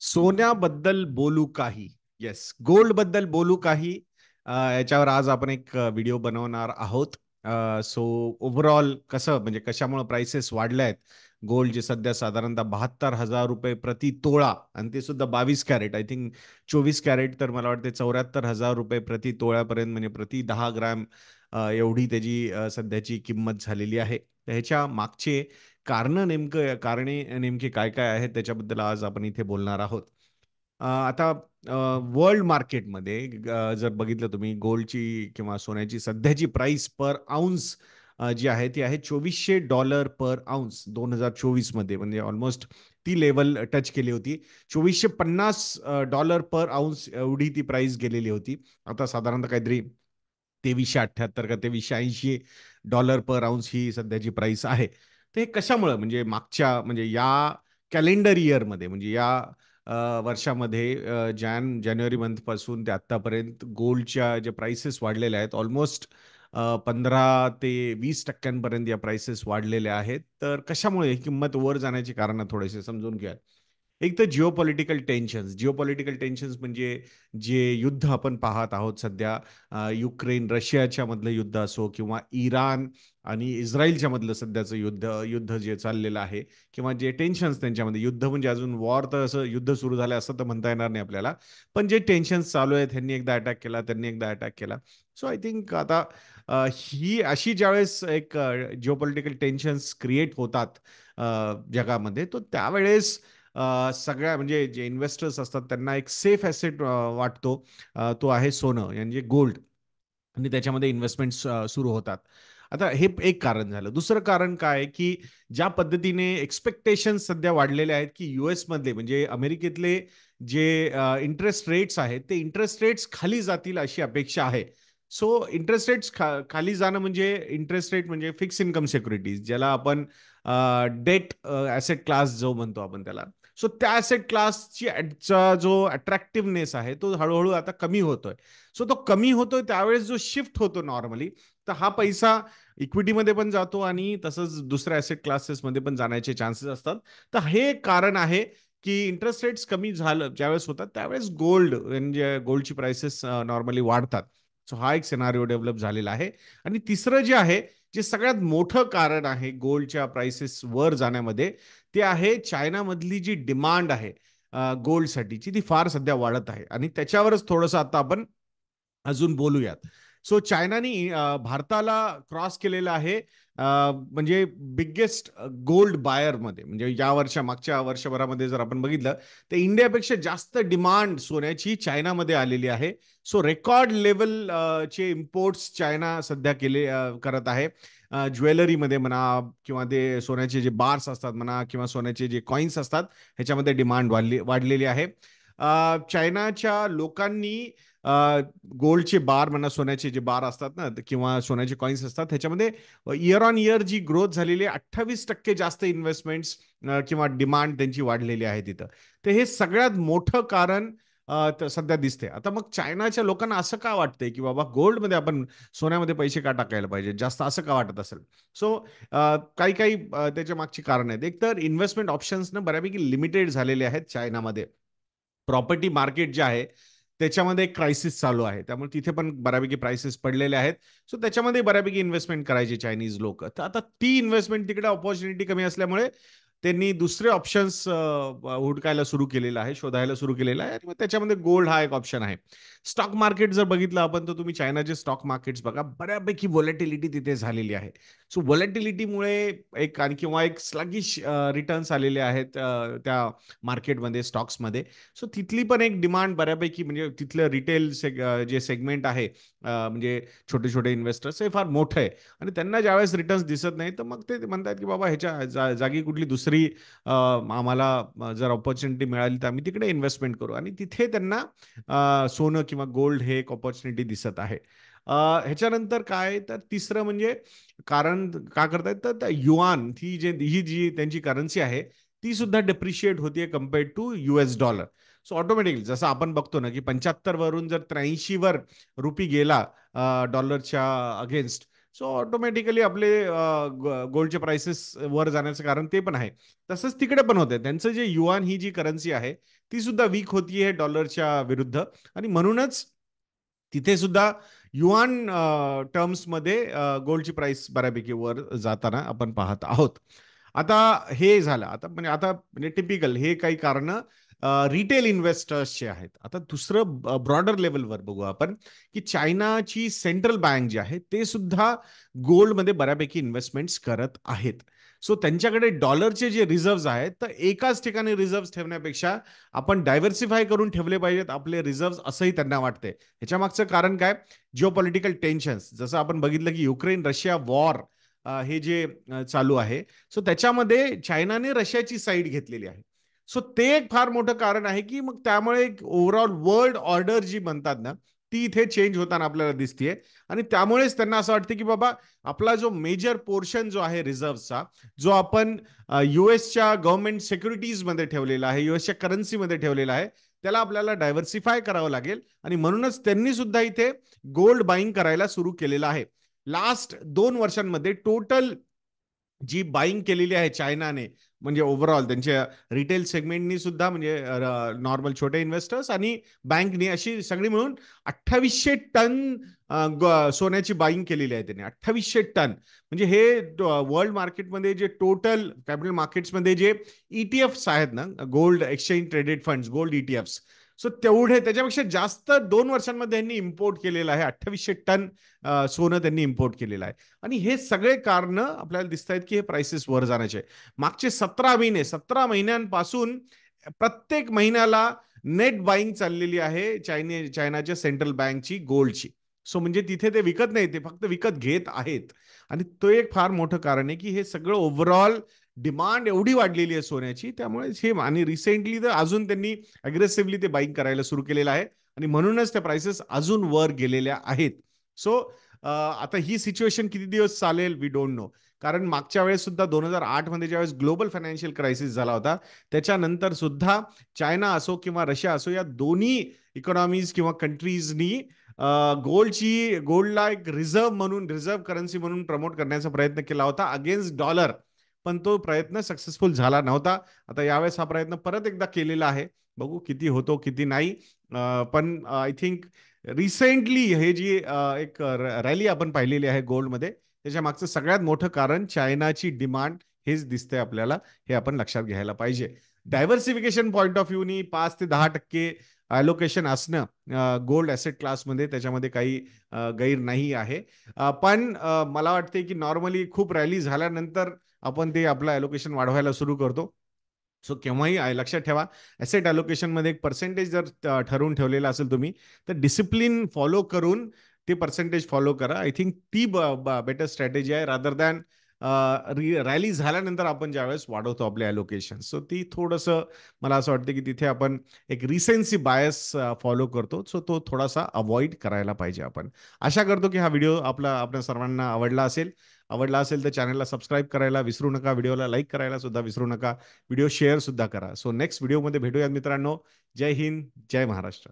सोन्याबद्दल बोलू काही. Yes, gold बद्दल बोलू काही. याच्यावर आज आपण एक व्हिडिओ बनवणार आहोत. सो ओव्हरऑल कसं म्हणजे कशामुळे प्राइसेस वाढल्या आहेत. गोल्ड जे सध्या साधारणतः 72,000 रुपये प्रति तोळा, आणि ते सुद्धा 22 कॅरेट. आय थिंक 24 कॅरेट तर मला वाटते 74,000 रुपये प्रति तोळ्यापर्यंत, म्हणजे प्रति 10 ग्रॅम एवढी त्याची सध्याची किंमत झालेली आहे. तर ह्याच्या मागचे कारणे नेमके काय काय आहेत त्याच्याबद्दल आज आपण इथे बोलणार आहोत. आता वर्ल्ड मार्केटमध्ये जर बघितलं तुम्ही, गोल्डची किंवा सोन्याची सध्याची प्राइस पर आउन्स जी आहे ती आहे $2400 पर आउन्स 2024 मध्ये. म्हणजे ऑलमोस्ट ती लेवल टच केली होती. $2450 पर आउन्स एवढी ती प्राइस गेलेली होती. आता साधारणतः काहीतरी 2378 का 2380 डॉलर पर आउन्स ही सध्याची प्राइस आहे. ते कशामुळे, म्हणजे मागच्या, म्हणजे या कॅलेंडर इयरमध्ये, म्हणजे या वर्षामध्ये जानेवारी मंथ पासून ते आतापर्यंत गोल्डच्या ज्या प्राइसेस वाढलेल्या आहेत, ऑलमोस्ट 15 ते 20% या प्राइसेस वाढलेल्या आहेत. तर कशामुळे ही किंमत वर जाण्याची कारण थोडेसे समजून घ्या. एक तर जिओपॉलिटिकल टेन्शन्स म्हणजे जे युद्ध आपण पाहत आहोत सध्या, युक्रेन रशियाच्या मधलं युद्ध असो, किंवा इराण आणि इस्रायलच्या मधलं सध्याचं युद्ध जे चाललेलं आहे, किंवा जे टेन्शन्स त्यांच्यामध्ये, युद्ध म्हणजे अजून वॉर तर असं युद्ध सुरू झालं असं तर म्हणता येणार नाही आपल्याला, पण जे टेन्शन्स चालू आहेत, ह्यांनी एकदा अटॅक केला, त्यांनी एकदा अटॅक केला. सो आय थिंक आता ही अशी ज्यावेळेस एक जिओपॉलिटिकल टेन्शन्स क्रिएट होतात जगामध्ये, तो त्यावेळेस सगळ्या म्हणजे जे इन्व्हेस्टर्स असतात त्यांना एक सेफ ॲसेट वाटतो. तो आहे सोनं, म्हणजे गोल्ड. आणि त्याच्यामध्ये इन्व्हेस्टमेंट सुरू होतात. आता हे एक कारण झालं. दुसरं कारण काय आहे, की ज्या पद्धतीने एक्स्पेक्टेशन्स सध्या वाढलेले आहेत, की US मधले, म्हणजे अमेरिकेतले जे इंटरेस्ट रेट्स आहेत, ते इंटरेस्ट रेट्स खाली जातील अशी अपेक्षा आहे. सो इंटरेस्ट रेट्स खाली जाणं म्हणजे, इंटरेस्ट रेट म्हणजे फिक्स इन्कम सिक्युरिटीज, ज्याला आपण डेट ॲसेट क्लास जो म्हणतो आपण त्याला. सो त्या ॲसेट क्लासची जो अट्रॅक्टिव्हनेस आहे तो हळूहळू आता कमी होतोय. सो तो कमी होतोय त्यावेळेस जो शिफ्ट होतो नॉर्मली, तर हा पैसा इक्विटीमध्ये पण जातो आणि तसंच दुसऱ्या ॲसेट क्लासेसमध्ये पण जाण्याचे चान्सेस असतात. तर हे एक कारण आहे, की इंटरेस्ट रेट्स कमी झालं ज्यावेळेस होतात त्यावेळेस गोल्ड, म्हणजे गोल्डची प्राइसेस नॉर्मली वाढतात. सो हा एक सिनारिओ डेव्हलप झालेला आहे. आणि तिसरं जे आहे, जे सगळ्यात मोठं कारण आहे गोल्डच्या प्राइसेस वर जाण्यामध्ये, ते आहे चायनामधली जी डिमांड आहे गोल्डसाठीची, ती फार सध्या वाढत आहे. आणि त्याच्यावरच थोडंसं आता आपण अजून बोलूयात. सो चायनाने भारताला क्रॉस केलेलं आहे, म्हणजे बिगेस्ट गोल्ड बायरमध्ये. म्हणजे मागच्या वर्षभरामध्ये जर आपण बघितलं, तर इंडियापेक्षा जास्त डिमांड सोन्याची चायनामध्ये आलेली आहे. सो रेकॉर्ड लेवल चे इम्पोर्ट्स चायना सध्या करत आहे. ज्वेलरीमध्ये म्हणा, किंवा ते सोन्याचे जे बार्स असतात म्हणा, किंवा सोन्याचे जे कॉइन्स असतात, ह्याच्यामध्ये डिमांड वाढलेली आहे. चायनाच्या लोकांनी गोल्डचे बार म्हणा, सोन्याचे जे बार असतात ना, किंवा सोन्याचे कॉइन्स असतात, ह्याच्यामध्ये इयर ऑन इयर जी ग्रोथ झालेली आहे, 28% जास्त इन्व्हेस्टमेंट्स किंवा डिमांड त्यांची वाढलेली आहे तिथं. तर हे सगळ्यात मोठं कारण सध्या दिसते. आता मग चायनाच्या लोकांना असं का वाटतंय, की बाबा गोल्डमध्ये आपण सोन्यामध्ये पैसे का टाकायला पाहिजे जास्त, असं का वाटत असेल? सो काही काही त्याच्या मागची कारण आहेत. एक तर इन्व्हेस्टमेंट ऑप्शन्स ना बऱ्यापैकी लिमिटेड झालेले आहेत चायनामध्ये. प्रॉपर्टी मार्केट जे आहे त्याच्यामध्ये एक क्रायसिस चालू आहे, त्यामुळे तिथे पण बऱ्यापैकी प्राइसेस पडलेले आहेत. सो त्याच्यामध्ये बऱ्यापैकी इन्व्हेस्टमेंट करायची चायनीज लोक. तर आता ती इन्व्हेस्टमेंट तिकडे ऑपॉर्च्युनिटी कमी असल्यामुळे त्यांनी दुसरे ऑप्शन्स हुडकायला सुरू केलेलं आहे, शोधायला सुरू केलेलं आहे. आणि मग त्याच्यामध्ये गोल्ड हा एक ऑप्शन आहे. स्टॉक मार्केट जर बघितलं आपण, तर तुम्ही चायनाचे स्टॉक मार्केट्स बघा, बऱ्यापैकी व्हॉलेटिलिटी तिथे झालेली आहे. सो व्हॉलेटिलिटीमुळे एक आणि किंवा एक स्लगिश रिटर्न्स आलेले आहेत त्या मार्केटमध्ये, स्टॉक्समध्ये. सो तिथली पण एक डिमांड बऱ्यापैकी, म्हणजे तिथलं रिटेल जे सेगमेंट आहे, म्हणजे छोटे छोटे इन्व्हेस्टर्स, हे फार मोठं आहे. आणि त्यांना ज्यावेळेस रिटर्न्स दिसत नाही, तर मग ते म्हणतात, की बाबा ह्याच्या जागी कुठली दुसरी आम्हाला जर ऑपॉर्च्युनिटी मिळाली तर आम्ही तिकडे इन्व्हेस्टमेंट करू. आणि तिथे त्यांना सोनं किंवा गोल्ड हे एक ऑपॉर्च्युनिटी दिसत आहे. ह्याच्यानंतर काय, तर तिसरं म्हणजे कारण का करतायत, तर युआन ही जी त्यांची करन्सी आहे, ती सुद्धा डेप्रिशिएट होतीये compared to US dollar. So automatically जसं आपण बघतो ना, की 75 वरून जर 83 वर रुपी गेला डॉलरच्या अगेन्स्ट, सो ऑटोमॅटिकली आपले गोल्डचे प्राइसेस वर जाण्याचं कारण ते पण आहे. तसंच तिकडे पण होते. त्यांचं जे युआन ही जी करन्सी आहे, ती सुद्धा वीक होतीये डॉलरच्या विरुद्ध आणि म्हणूनच तिथे सुद्धा युआन टर्म्समध्ये गोल्डची प्राइस बऱ्यापैकी वर जाताना आपण पाहत आहोत. आता हे झालं. आता म्हणजे टिपिकल हे काही कारणं रिटेल इन्व्हेस्टर्सचे आहेत. आता दुसरं ब्रॉडर लेव्हलवर बघू आपण, की चायनाची सेंट्रल बँक जी आहे, ते सुद्धा गोल्डमध्ये बऱ्यापैकी इन्व्हेस्टमेंट्स करत आहेत. सो त्यांच्याकडे डॉलरचे जे रिझर्व्हज आहेत, तर एकाच ठिकाणी रिझर्व्हज ठेवण्यापेक्षा आपण डायव्हर्सिफाय करून ठेवले पाहिजेत आपले रिझर्व्हज असंही त्यांना वाटतंय. ह्याच्या मागचं कारण काय? जिओपॉलिटिकल टेन्शन्स. जसं आपण बघितलं की युक्रेन रशिया वॉर हे जे चालू आहे, सो त्याच्यामध्ये चायनाने रशियाची साईड घेतलेली आहे. सो ते एक फार मोठं कारण आहे, की मग त्यामुळे ओव्हरऑल वर्ल्ड ऑर्डर जी म्हणतात ना, ती इथे चेंज होताना आपल्याला दिसतीये आणि त्यामुळेच त्यांना असं वाटतं, की बाबा आपला जो मेजर पोर्शन जो आहे रिझर्व्हचा, जो आपण युएसच्या गव्हर्नमेंट सिक्युरिटीजमध्ये ठेवलेला आहे, युएसच्या करन्सीमध्ये ठेवलेला आहे, त्याला आपल्याला डायव्हर्सिफाय करावं लागेल आणि म्हणूनच त्यांनी सुद्धा इथे गोल्ड बाईंग करायला सुरू केलेलं आहे. लास्ट 2 वर्षांमध्ये टोटल जी बाईंग केलेली आहे चायनाने, म्हणजे ओव्हरऑल त्यांच्या रिटेल सेगमेंटनी सुद्धा, म्हणजे नॉर्मल छोटे इन्व्हेस्टर्स आणि बँकनी अशी सगळी मिळून 2800 टन सोन्याची बाईंग केलेली आहे त्यांनी. 2800 टन म्हणजे हे वर्ल्ड मार्केटमध्ये जे टोटल कॅपिटल मार्केट्समध्ये जे ईटीएफ्स आहेत ना, gold exchange traded funds, gold ETFs, so तेवढे त्याच्यापेक्षा जास्त 2 वर्षांमध्ये त्यांनी इम्पोर्ट केलेलं आहे. 2800 टन सोनं त्यांनी इम्पोर्ट केलेलं आहे. आणि हे सगळे कारण आपल्याला दिसत आहेत की हे प्राइसेस वर जाण्याचे. मागचे 17 महिने, 17 महिन्यांपासून प्रत्येक महिन्याला नेट बाईंग चाललेली आहे चायनाच्या सेंट्रल बँकची गोल्डची. सो म्हणजे तिथे ते विकत नाही, ते फक्त विकत घेत आहेत. आणि तो एक फार मोठं कारण आहे की हे सगळं ओव्हरऑल डिमांड एवढी वाढलेली आहे सोन्याची, त्यामुळे हे. आणि रिसेंटली तर अजून त्यांनी अग्रेसिव्हली ते बाईंग करायला सुरू केलेलं आहे आणि म्हणूनच त्या प्राइसेस अजून वर गेलेल्या आहेत. सो आता ही सिच्युएशन किती दिवस चालेल वी डोंट नो. कारण मागच्या वेळेस सुद्धा 2008 मध्ये ज्यावेळेस ग्लोबल फायनान्शियल क्रायसिस झाला होता, त्याच्यानंतर सुद्धा चायना असो किंवा रशिया असो, या दोन्ही इकॉनॉमीज किंवा कंट्रीजनी गोल्डला एक रिझर्व्ह करन्सी म्हणून प्रमोट करण्याचा प्रयत्न केला होता अगेन्स्ट डॉलर. पण तो प्रयत्न सक्सेसफुल झाला नव्हता. आता यावेळेस हा प्रयत्न परत एकदा केलेला आहे. बघू किती होतो किती नाही. पण आय थिंक रिसेंटली हे जी एक रॅली आपण पाहिलेली आहे गोल्डमध्ये, त्याच्या मागचं सगळ्यात मोठं कारण चायनाची डिमांड हेच दिसतंय आपल्याला. हे आपण लक्षात घ्यायला पाहिजे. डायव्हर्सिफिकेशन पॉईंट ऑफ व्ह्यूनी 5 ते 10% अलोकेशन असणं गोल्ड ॲसेट क्लासमध्ये, त्याच्यामध्ये काही गैर नाही आहे. पण मला वाटते की नॉर्मली खूप रॅली झाल्यानंतर आपण ते आपलं अलोकेशन वाढवायला सुरू करतो. सो केव्हाही लक्षात ठेवा, ॲसेट अलोकेशनमध्ये एक पर्सेंटेज जर ठरवून ठेवलेला असेल तुम्ही, तर डिसिप्लिन फॉलो करून ते पर्सेंटेज फॉलो करा. आय थिंक ती बेटर स्ट्रॅटेजी आहे रादर दॅन रॅली झाल्यानंतर आपण ज्यावेळेस वाढवतो आपले अलोकेशन. सो ती थोडंसं मला असं वाटतं की तिथे आपण एक रिसेन्सी बायस फॉलो करतो. सो तो थोडासा अवॉइड करायला पाहिजे आपण. आशा करतो की हा व्हिडिओ आपल्या सर्वांना आवडला असेल तर चॅनलला सबस्क्राईब करायला विसरू नका. व्हिडिओला लाईक करायला सुद्धा विसरू नका. व्हिडिओ शेअर सुद्धा करा. सो नेक्स्ट व्हिडिओमध्ये भेटूयात मित्रांनो. जय हिंद, जय महाराष्ट्र.